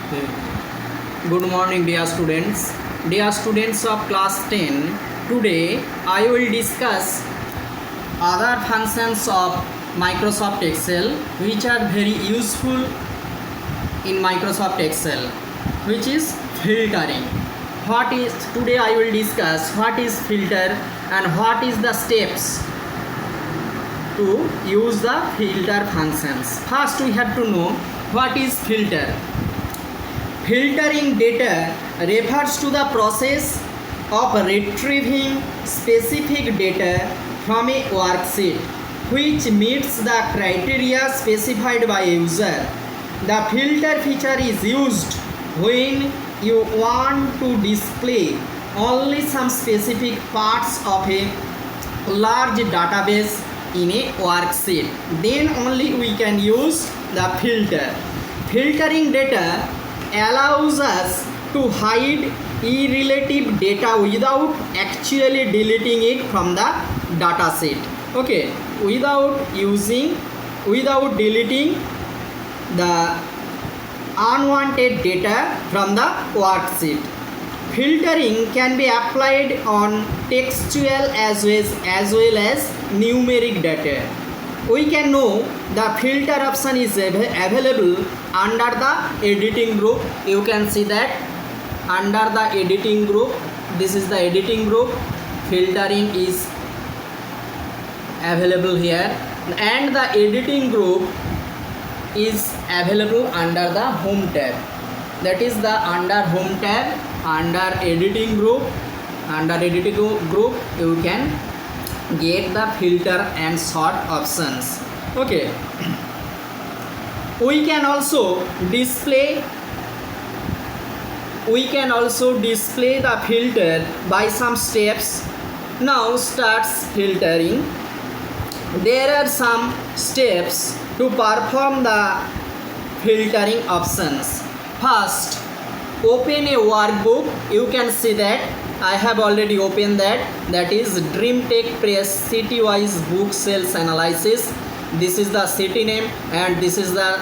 Good morning, dear students. Dear students of class 10, today I will discuss other functions of Microsoft Excel which are very useful in Microsoft Excel, which is filtering. Today I will discuss what is filter and what is the steps to use the filter functions. First we have to know what is filter. Filtering data refers to the process of retrieving specific data from a worksheet which meets the criteria specified by a user. The filter feature is used when you want to display only some specific parts of a large database in a worksheet. Then only we can use the filter. Filtering data allows us to hide irrelative data without actually deleting it from the data set. Okay, without deleting the unwanted data from the worksheet. Filtering can be applied on textual as well as numeric data. We can know the filter option is available under the editing group. You can see that under the editing group, this is the editing group. Filtering is available here, and the editing group is available under the home tab. That is the under home tab, under editing group. Under editing group you can get the filter and sort options. Okay, we can also display the filter by some steps. Now starts filtering. There are some steps to perform the filtering options. First, open a workbook. You can see that I have already opened that is DreamTech Press city-wise book sales analysis. This is the city name, and this is the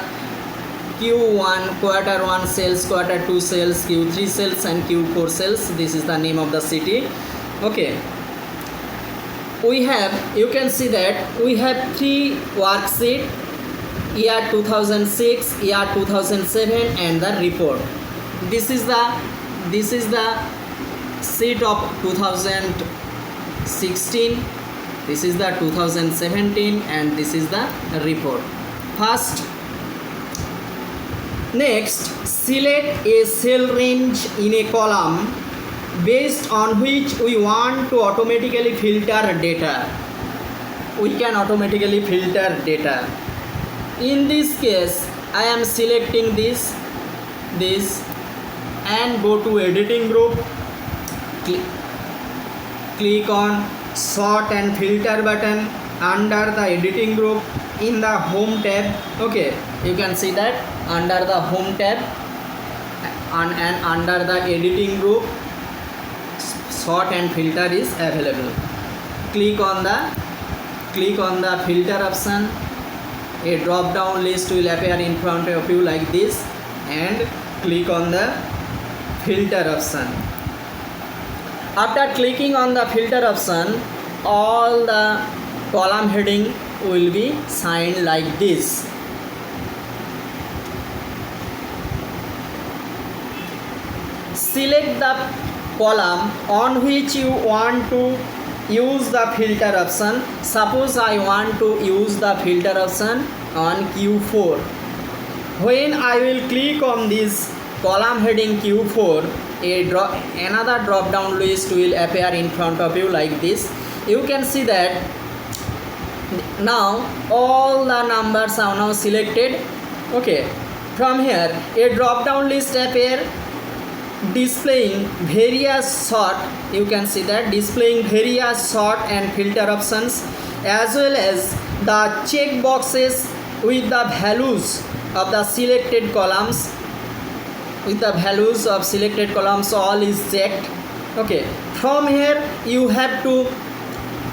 Q1 quarter 1 sales, quarter 2 sales, Q3 sales and Q4 sales. This is the name of the city. Okay, you can see that we have 3 worksheet: year 2006, year 2007 and the report. This is the sheet of 2016, this is the 2017 and this is the report. Next, select a cell range in a column based on which we want to automatically filter data. We can automatically filter data. In this case, I am selecting this and go to editing group. Click on sort and filter button under the editing group in the home tab. Okay, you can see that under the home tab and under the editing group, sort and filter is available. Click on the filter option. A drop down list will appear in front of you like this, and click on the filter option. After clicking on the filter option, all the column heading will be signed like this. Select the column on which you want to use the filter option. Suppose I want to use the filter option on Q4. When I will click on this column heading Q4, another drop down list will appear in front of you like this. You can see that now all the numbers are now selected. Okay, from here a drop down list appear displaying various sort. You can see that displaying various sort and filter options, as well as the check boxes with the values of the selected columns. All is checked. Okay, from here you have to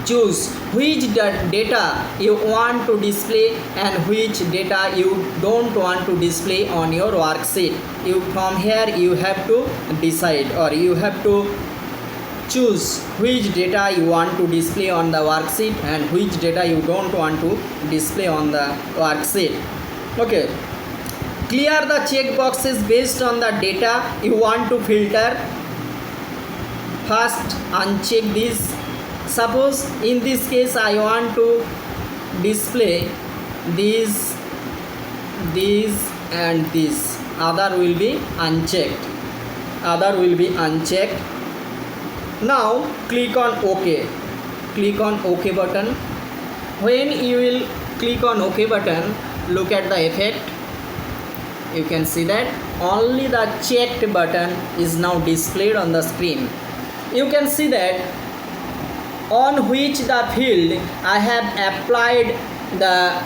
choose which data you want to display and which data you don't want to display on your worksheet. From here you have to decide, or you have to choose which data you want to display on the worksheet and which data you don't want to display on the worksheet. Okay, clear the check boxes based on the data you want to filter. First uncheck this. Suppose in this case I want to display these and this, other will be unchecked, Now click on OK. Click on OK button. When you will click on OK button, look at the effect. You can see that only the checked button is now displayed on the screen. You can see that on which the field I have applied the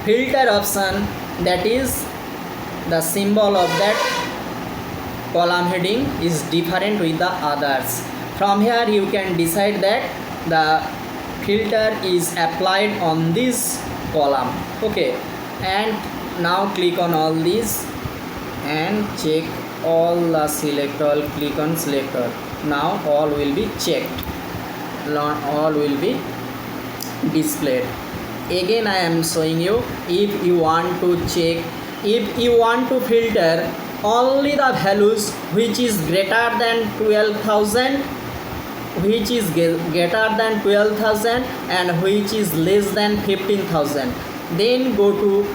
filter option, that is the symbol of that column heading is different with the others. From here you can decide that the filter is applied on this column. Okay, and now click on all these and check all the select all. Click on select all. Now all will be checked, all will be displayed. Again I am showing you, if you want to check, if you want to filter only the values which is greater than 12,000, which is greater than 12,000 and which is less than 15,000, then go to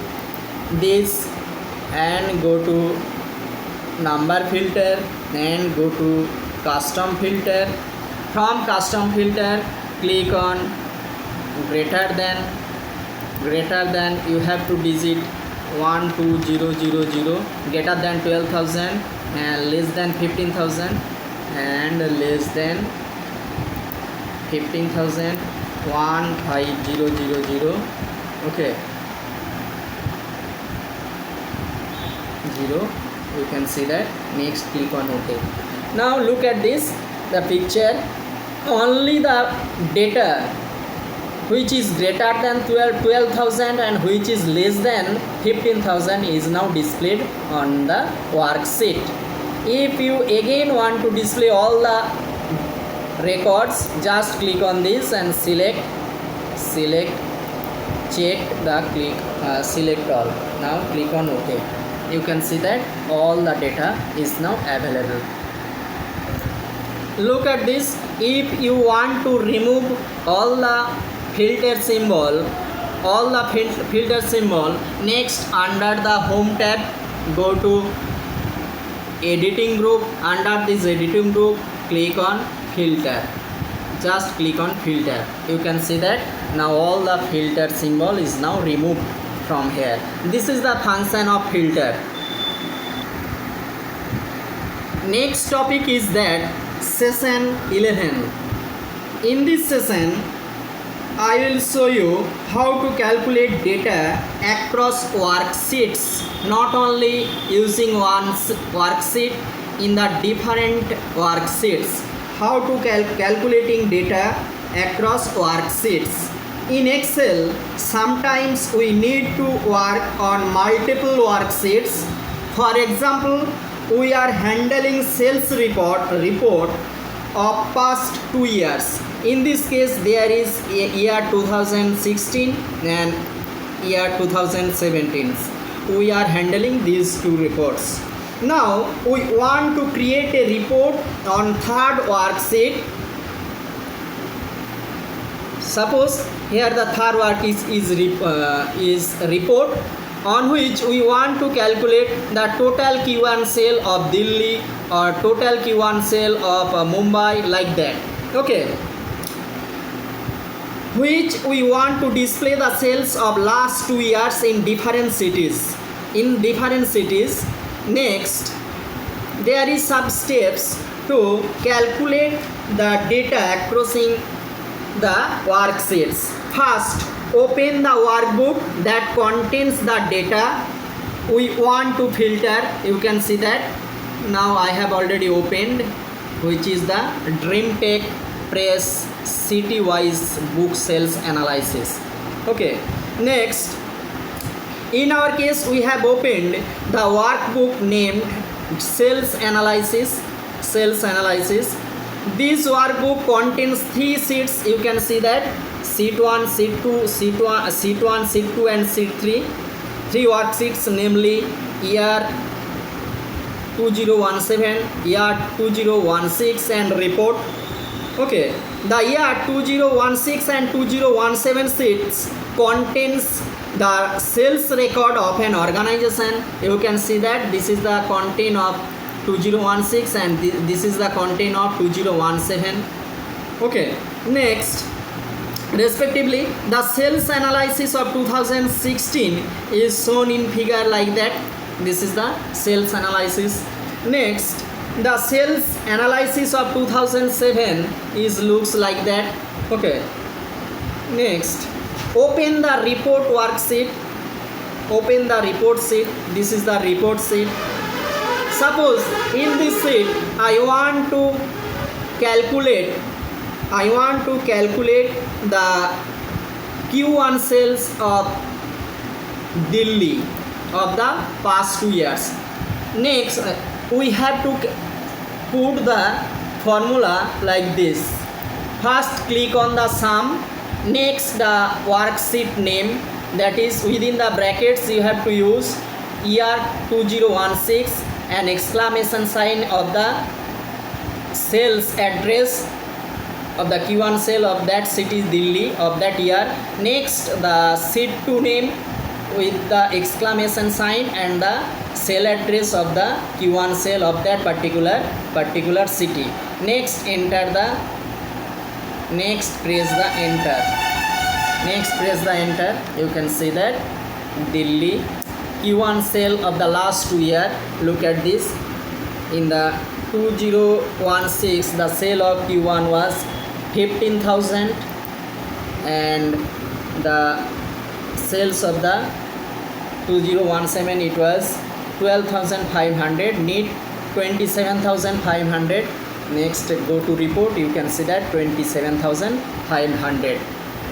this and go to number filter and go to custom filter. From custom filter click on greater than, you have to digit 12000, greater than 12,000 and less than 15,000 and less than 15,000, 15000. Okay, 0, you can see that. Next click on OK. Now look at this, the picture, only the data which is greater than 12,000 and which is less than 15,000 is now displayed on the worksheet. If you again want to display all the records, just click on this and select, check the click, select all. Now click on OK. You can see that all the data is now available. Look at this. If you want to remove all the filter symbol, next under the home tab go to editing group. Under this editing group click on filter, just click on filter. You can see that now all the filter symbol is now removed from here. This is the function of filter. Next topic is that session 11. In this session I will show you how to calculate data across worksheets, not only using one worksheet, in the different worksheets, how to calculating data across worksheets. In Excel, sometimes we need to work on multiple worksheets. For example, we are handling sales report of past 2 years. In this case there is year 2016 and year 2017. We are handling these two reports. Now we want to create a report on third worksheet. Suppose here the third work is report, on which we want to calculate the total Q1 sale of Delhi or total Q1 sale of Mumbai, like that. Okay, which we want to display the sales of last 2 years in different cities. Next, there is some steps to calculate the data across the worksheets. First, open the workbook that contains the data we want to filter. You can see that now I have already opened, which is the Dream Tech press city wise book sales analysis. Okay, next, in our case we have opened the workbook named sales analysis. This workbook contains 3 sheets. You can see that sheet 1, sheet 2, sheet 1, sheet 2 and sheet 3. 3 worksheets, namely year 2017, year 2016 and report. Okay, the year 2016 and 2017 sheets contains the sales record of an organization. You can see that this is the content of 2016 and this is the content of 2017. Okay, next, respectively, the sales analysis of 2016 is shown in figure like that. This is the sales analysis. Next, the sales analysis of 2007 is looks like that. Okay, next, open the report worksheet. Open the report sheet. This is the report sheet. Suppose in this sheet I want to calculate the Q1 sales of Delhi of the past 2 years. Next, we have to put the formula like this. First, click on the sum. Next, the worksheet name, that is within the brackets you have to use year 2016 and exclamation sign of the sales address of the Q1 sale of that city Delhi of that year. Next, the sheet 2 name with the exclamation sign and the sale address of the Q1 sale of that particular city. Next, press the enter. You can see that Delhi Q1 sale of the last 2 year. Look at this. In the 2016 the sale of Q1 was 15,000 and the sales of the 2017 it was 12,500, need 27,500. Next, go to report. You can see that 27,500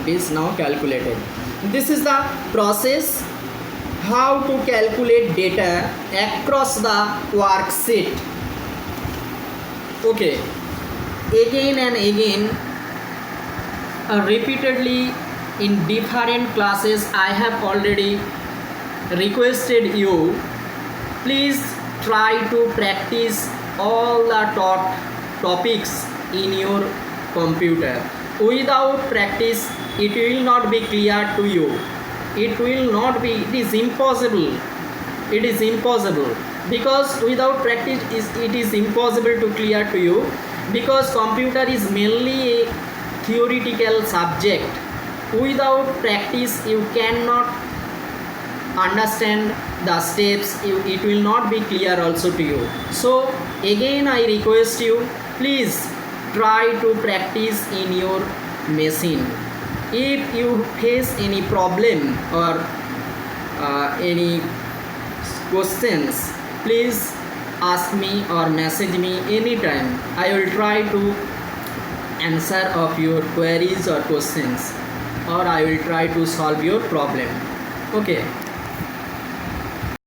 is now calculated. This is the process how to calculate data across the worksheet. Okay, again and again, repeatedly in different classes I have already requested you, please try to practice all the taught topics in your computer. Without practice it will not be clear to you. It is impossible. Because without practice it is impossible to clear to you, because computer is mainly a theoretical subject. Without practice you cannot understand the steps. It will not be clear also to you. So again I request you, please try to practice in your machine. If you face any problem or any questions, please ask me or message me anytime. I will try to answer of your queries or questions, or I will try to solve your problem. Okay.